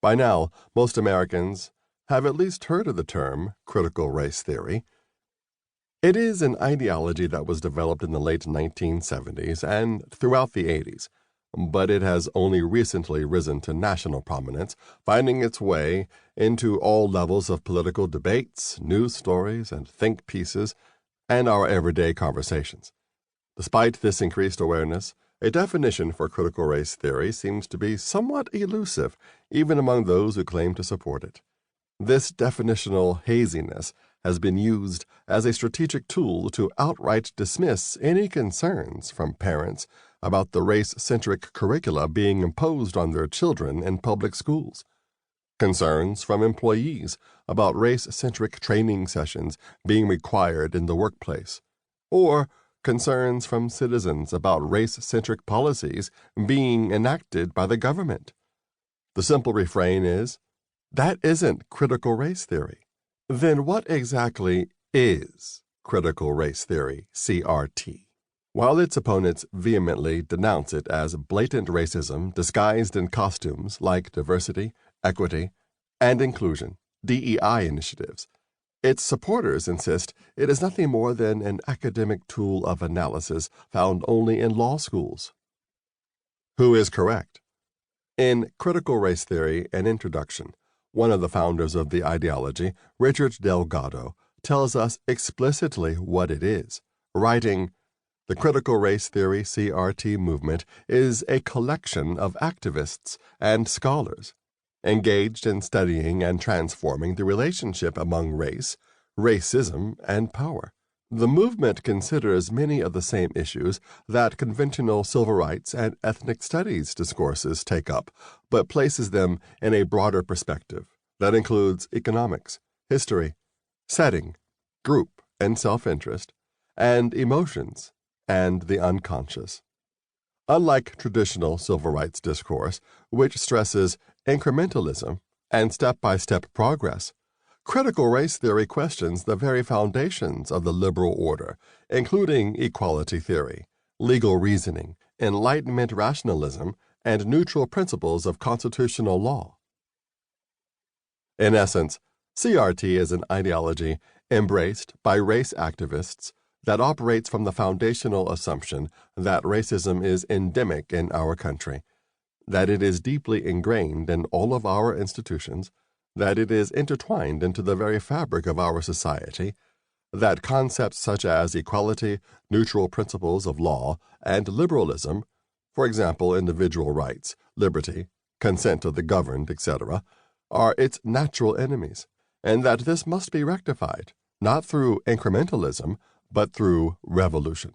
By now, most Americans have at least heard of the term critical race theory. It is an ideology that was developed in the late 1970s and throughout the 80s, but it has only recently risen to national prominence, finding its way into all levels of political debates, news stories, and think pieces, and our everyday conversations. Despite this increased awareness, a definition for critical race theory seems to be somewhat elusive, even among those who claim to support it. This definitional haziness has been used as a strategic tool to outright dismiss any concerns from parents about the race-centric curricula being imposed on their children in public schools. Concerns from employees about race-centric training sessions being required in the workplace, or concerns from citizens about race-centric policies being enacted by the government. The simple refrain is, that isn't critical race theory. Then what exactly is critical race theory, CRT? While its opponents vehemently denounce it as blatant racism disguised in costumes like diversity, equity, and inclusion, DEI initiatives, its supporters insist it is nothing more than an academic tool of analysis found only in law schools. Who is correct? In Critical Race Theory, an Introduction, one of the founders of the ideology, Richard Delgado, tells us explicitly what it is, writing, "The critical race theory CRT movement is a collection of activists and scholars engaged in studying and transforming the relationship among race, racism, and power. The movement considers many of the same issues that conventional civil rights and ethnic studies discourses take up, but places them in a broader perspective that includes economics, history, setting, group and self-interest, and emotions and the unconscious. Unlike traditional civil rights discourse, which stresses incrementalism and step-by-step progress, critical race theory questions the very foundations of the liberal order, including equality theory, legal reasoning, Enlightenment rationalism, and neutral principles of constitutional law. In essence, CRT is an ideology embraced by race activists that operates from the foundational assumption that racism is endemic in our country, that it is deeply ingrained in all of our institutions, that it is intertwined into the very fabric of our society, that concepts such as equality, neutral principles of law, and liberalism, for example, individual rights, liberty, consent of the governed, etc., are its natural enemies, and that this must be rectified, not through incrementalism, but through revolution.